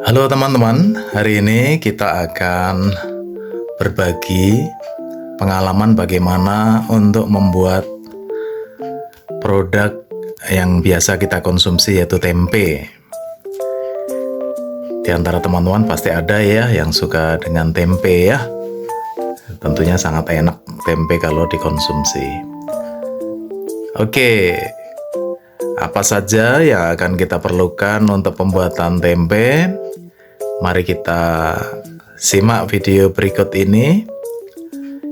Halo teman-teman, hari ini kita akan berbagi pengalaman bagaimana untuk membuat produk yang biasa kita konsumsi, yaitu tempe. Di antara teman-teman pasti ada ya yang suka dengan tempe ya. Tentunya sangat enak tempe kalau dikonsumsi. Oke, apa saja yang akan kita perlukan untuk pembuatan tempe? Mari kita simak video berikut ini.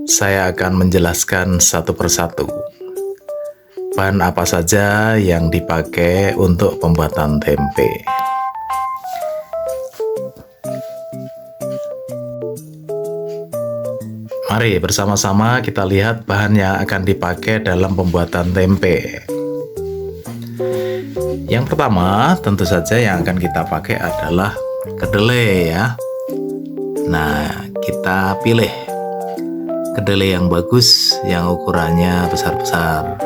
Saya akan menjelaskan satu persatu bahan apa saja yang dipakai untuk pembuatan tempe. Mari bersama-sama kita lihat bahan yang akan dipakai dalam pembuatan tempe. Yang pertama, tentu saja yang akan kita pakai adalah kedelai ya. Nah, kita pilih kedelai yang bagus, yang ukurannya besar-besar.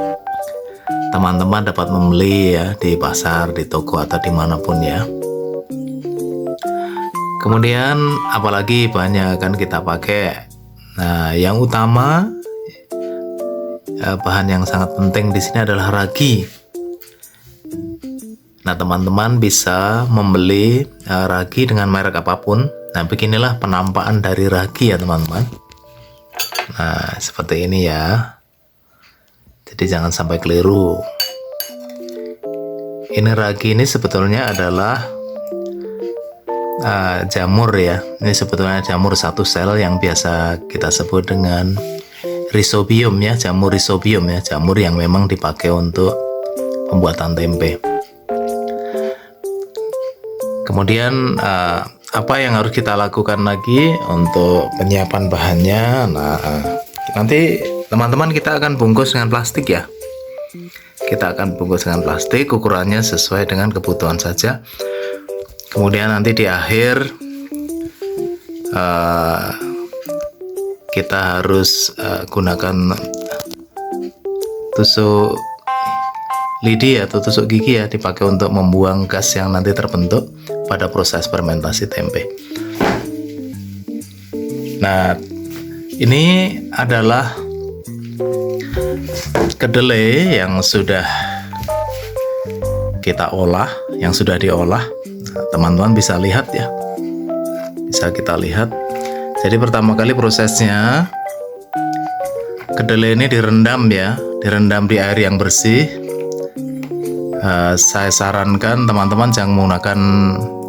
Teman-teman dapat membeli ya di pasar, di toko, atau dimanapun ya. Kemudian, apalagi bahan yang akan kita pakai. Nah, yang utama, bahan yang sangat penting di sini adalah ragi. Nah, teman-teman bisa membeli ragi dengan merek apapun. Nah, beginilah penampakan dari ragi ya teman-teman. Nah, seperti ini ya. Jadi jangan sampai keliru. Ini ragi ini sebetulnya adalah jamur ya. Ini sebetulnya jamur satu sel yang biasa kita sebut dengan rhizobium ya. Jamur rhizobium ya. Jamur yang memang dipakai untuk pembuatan tempe. Kemudian apa yang harus kita lakukan lagi untuk penyiapan bahannya? Nah, nanti teman-teman kita akan bungkus dengan plastik ya. Kita akan bungkus dengan plastik, ukurannya sesuai dengan kebutuhan saja. Kemudian nanti di akhir kita harus gunakan tusuk lidi atau tusuk gigi ya, dipakai untuk membuang gas yang nanti terbentuk pada proses fermentasi tempe. Nah, ini adalah kedelai yang sudah kita olah, yang sudah diolah. Teman-teman bisa lihat ya, bisa kita lihat. Jadi pertama kali prosesnya, kedelai ini direndam ya, direndam di air yang bersih. Saya sarankan teman-teman jangan menggunakan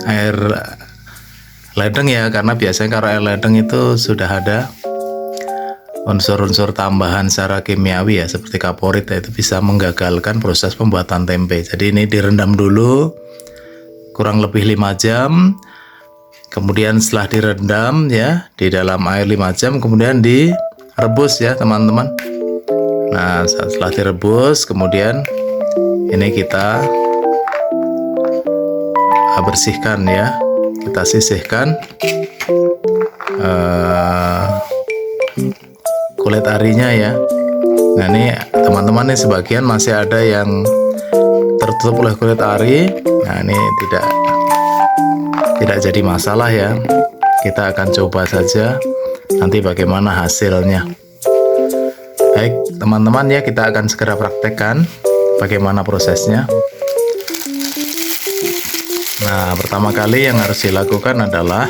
air ledeng ya, karena biasanya kalau air ledeng itu sudah ada unsur-unsur tambahan secara kimiawi ya, seperti kaporit ya, itu bisa menggagalkan proses pembuatan tempe. Jadi ini direndam dulu kurang lebih 5 jam. Kemudian setelah direndam ya di dalam air 5 jam, kemudian direbus ya teman-teman. Nah, setelah direbus kemudian ini kita bersihkan ya, kita sisihkan kulit arinya ya. Nah, ini teman-teman nih sebagian masih ada yang tertutup oleh kulit ari. Nah, ini tidak jadi masalah ya. Kita akan coba saja nanti bagaimana hasilnya. Baik teman-teman ya, kita akan segera praktekkan bagaimana prosesnya. Nah, pertama kali yang harus dilakukan adalah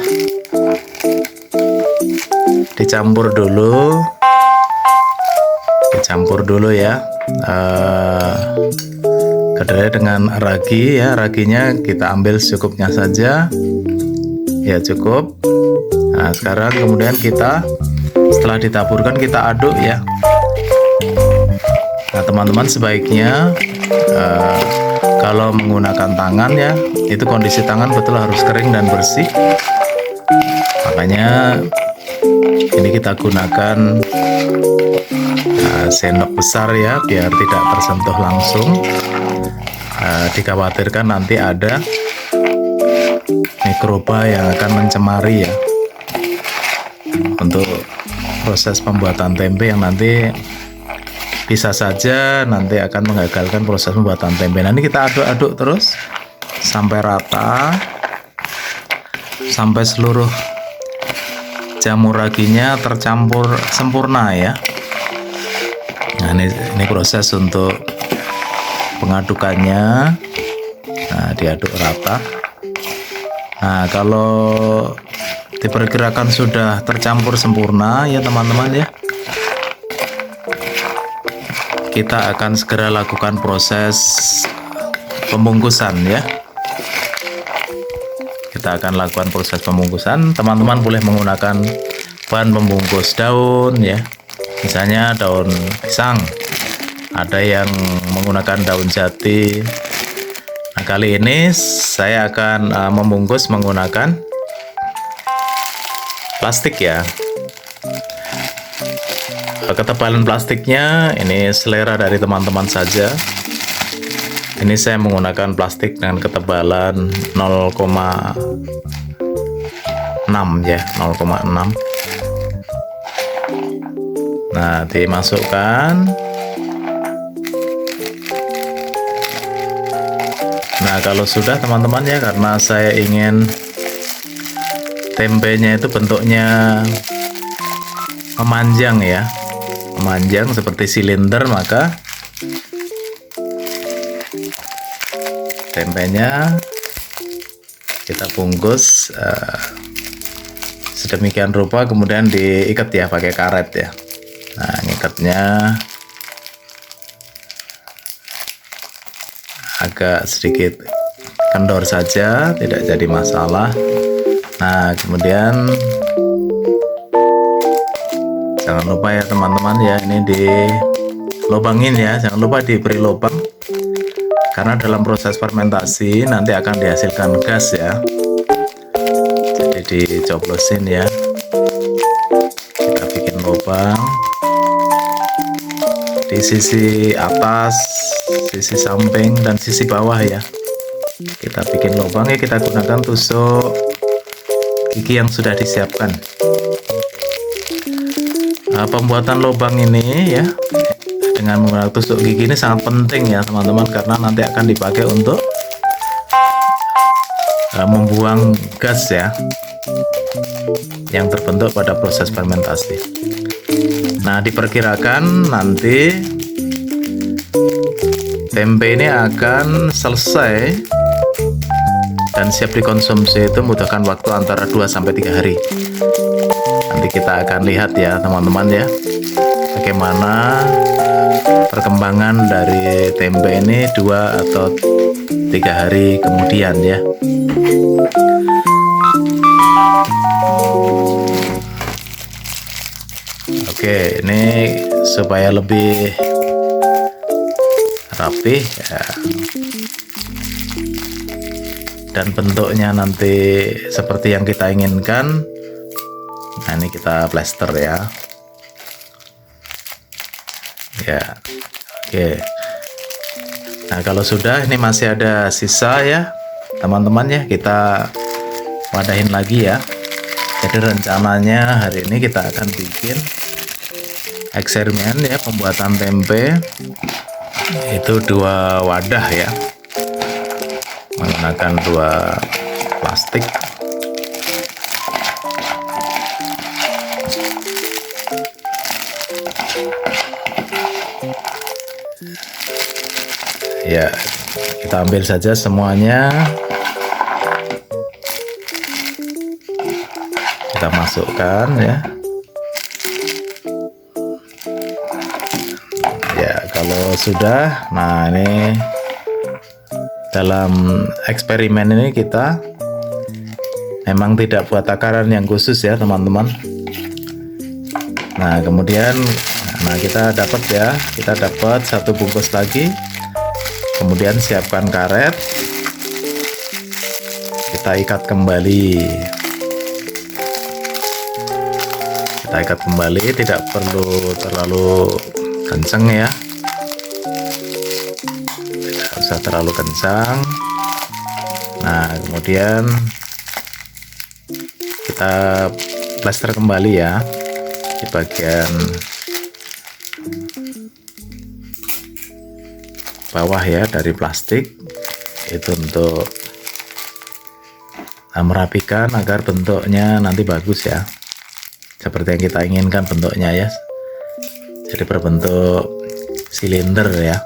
dicampur dulu ya kedelai dengan ragi ya. Raginya kita ambil secukupnya saja ya, cukup. Nah, sekarang kemudian kita setelah ditaburkan kita aduk ya. Nah, teman-teman sebaiknya kalau menggunakan tangan ya, itu kondisi tangan betul harus kering dan bersih. Makanya ini kita gunakan sendok besar ya, biar tidak tersentuh langsung. Dikhawatirkan nanti ada mikroba yang akan mencemari ya untuk proses pembuatan tempe, yang nanti bisa saja nanti akan menggagalkan proses pembuatan tempe. Nanti kita aduk-aduk terus sampai rata, sampai seluruh jamur raginya tercampur sempurna ya. Nah, ini proses untuk pengadukannya. Nah, diaduk rata. Nah, kalau diperkirakan sudah tercampur sempurna ya teman-teman ya, kita akan segera lakukan proses pembungkusan ya. Kita akan lakukan proses pembungkusan. Teman-teman boleh menggunakan bahan pembungkus daun ya, misalnya daun pisang, ada yang menggunakan daun jati. Nah, kali ini saya akan membungkus menggunakan plastik ya. Ketebalan plastiknya ini selera dari teman-teman saja. Ini saya menggunakan plastik dengan ketebalan 0,6 ya, 0,6. Nah, dimasukkan. Nah, kalau sudah teman-teman ya, karena saya ingin tempenya itu bentuknya memanjang ya, memanjang seperti silinder, maka tempenya kita bungkus sedemikian rupa, kemudian diikat ya pakai karet ya. Nah, ngikatnya agak sedikit kendor saja, tidak jadi masalah. Nah, kemudian jangan lupa ya teman-teman ya, ini dilobangin ya, jangan lupa diberi lubang, karena dalam proses fermentasi nanti akan dihasilkan gas ya. Jadi dicoblosin ya, kita bikin lubang di sisi atas, sisi samping, dan sisi bawah ya. Kita bikin lubang ya, kita gunakan tusuk gigi yang sudah disiapkan. Nah, pembuatan lubang ini ya dengan menggunakan tusuk gigi ini sangat penting ya teman-teman, karena nanti akan dipakai untuk membuang gas ya yang terbentuk pada proses fermentasi. Nah, diperkirakan nanti tempe ini akan selesai dan siap dikonsumsi itu membutuhkan waktu antara 2-3 hari. Nanti kita akan lihat ya teman-teman ya, bagaimana perkembangan dari tempe ini 2 atau 3 hari kemudian ya. Oke, ini supaya lebih rapi ya, dan bentuknya nanti seperti yang kita inginkan. Nah, ini kita plester ya. Ya, oke. Nah, kalau sudah, ini masih ada sisa ya teman-teman ya, kita wadahin lagi ya. Jadi rencananya hari ini kita akan bikin eksperimen ya, pembuatan tempe itu 2 wadah ya, menggunakan 2 plastik. Ya, kita ambil saja semuanya, kita masukkan ya. Ya, kalau sudah, nah ini dalam eksperimen ini kita memang tidak buat takaran yang khusus ya teman-teman. Nah, kemudian kita dapat ya, kita dapat 1 bungkus lagi. Kemudian siapkan karet, kita ikat kembali. Kita ikat kembali, tidak perlu terlalu kencang ya, tidak usah terlalu kencang. Nah, kemudian kita plester kembali ya di bagian bawah ya dari plastik, itu untuk merapikan agar bentuknya nanti bagus ya, seperti yang kita inginkan bentuknya ya. Jadi berbentuk silinder ya,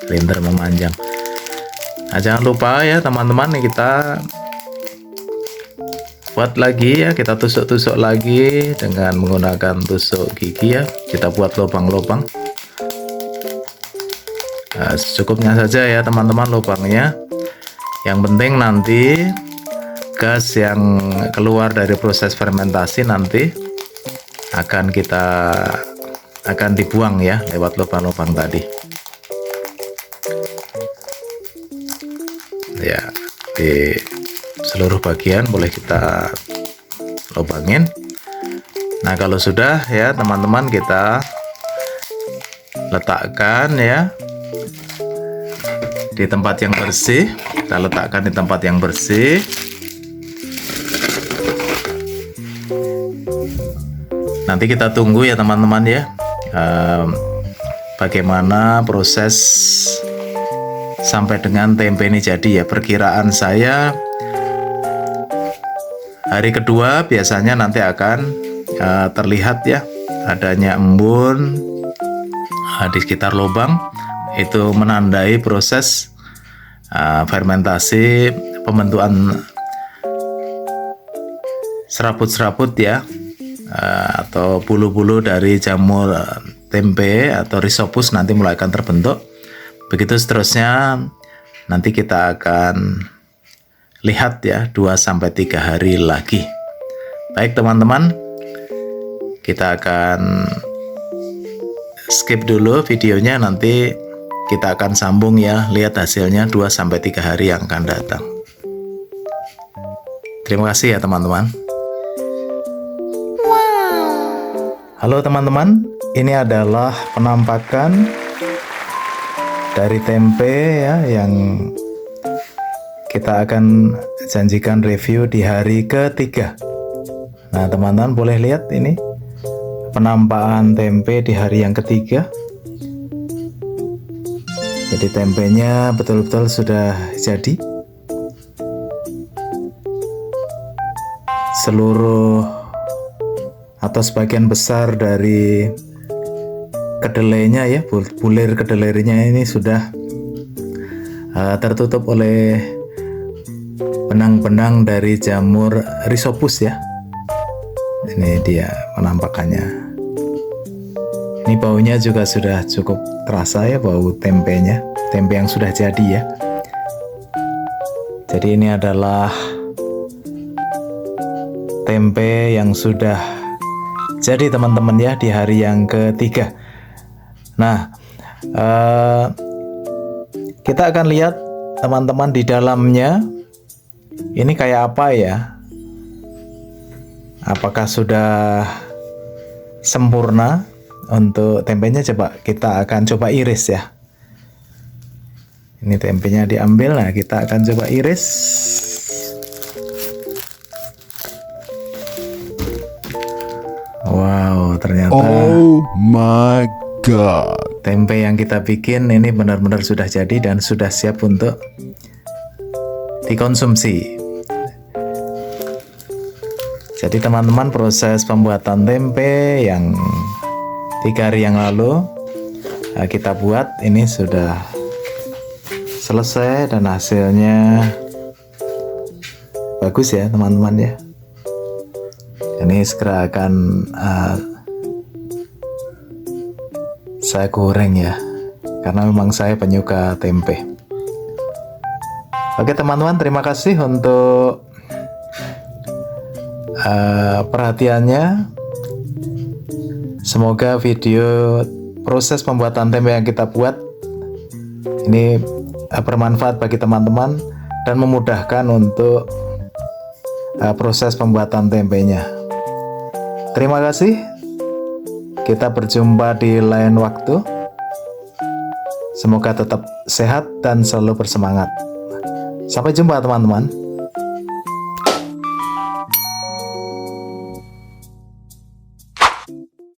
silinder memanjang. Nah, jangan lupa ya teman-teman, nih kita buat lagi ya, kita tusuk-tusuk lagi dengan menggunakan tusuk gigi ya. Kita buat lubang-lubang. Nah, secukupnya saja ya teman-teman lubangnya. Yang penting nanti gas yang keluar dari proses fermentasi nanti akan dibuang ya lewat lubang-lubang tadi. Ya, di seluruh bagian boleh kita lubangin. Nah, kalau sudah ya teman-teman, kita letakkan ya di tempat yang bersih. Kita letakkan di tempat yang bersih. Nanti kita tunggu ya teman-teman ya, bagaimana proses sampai dengan tempe ini jadi ya. Perkiraan saya hari kedua biasanya nanti akan terlihat ya adanya embun di sekitar lubang. Itu menandai proses fermentasi, pembentukan serabut-serabut ya, atau bulu-bulu dari jamur tempe atau rhizopus nanti mulai akan terbentuk. Begitu seterusnya, nanti kita akan lihat ya 2-3 hari lagi. Baik teman-teman, kita akan skip dulu videonya, nanti kita akan sambung ya, lihat hasilnya 2-3 hari yang akan datang. Terima kasih ya teman-teman. Halo teman-teman, ini adalah penampakan dari tempe ya yang kita akan janjikan review di hari ketiga. Nah teman-teman boleh lihat ini penampakan tempe di hari yang ketiga. Jadi tempenya betul-betul sudah jadi. Seluruh atau sebagian besar dari kedelainya ya, bulir kedelainya ini sudah tertutup oleh benang-benang dari jamur rhizopus ya. Ini dia penampakannya. Ini baunya juga sudah cukup terasa ya, bau tempenya, tempe yang sudah jadi ya. Jadi ini adalah tempe yang sudah jadi teman-teman ya di hari yang ketiga. Nah, kita akan lihat teman-teman di dalamnya ini kayak apa ya. Apakah sudah sempurna untuk tempenya? Coba kita akan coba iris ya. Ini tempenya diambil, nah kita akan coba iris. Wow, ternyata oh my god, tempe yang kita bikin ini benar-benar sudah jadi dan sudah siap untuk dikonsumsi. Jadi teman-teman, proses pembuatan tempe yang 3 hari yang lalu kita buat ini sudah selesai dan hasilnya bagus ya teman-teman ya. Ini segera akan saya goreng ya, karena memang saya penyuka tempe. Oke teman-teman, terima kasih untuk perhatiannya. Semoga video proses pembuatan tempe yang kita buat ini bermanfaat bagi teman-teman dan memudahkan untuk proses pembuatan tempenya. Terima kasih. Kita berjumpa di lain waktu. Semoga tetap sehat dan selalu bersemangat. Sampai jumpa teman-teman.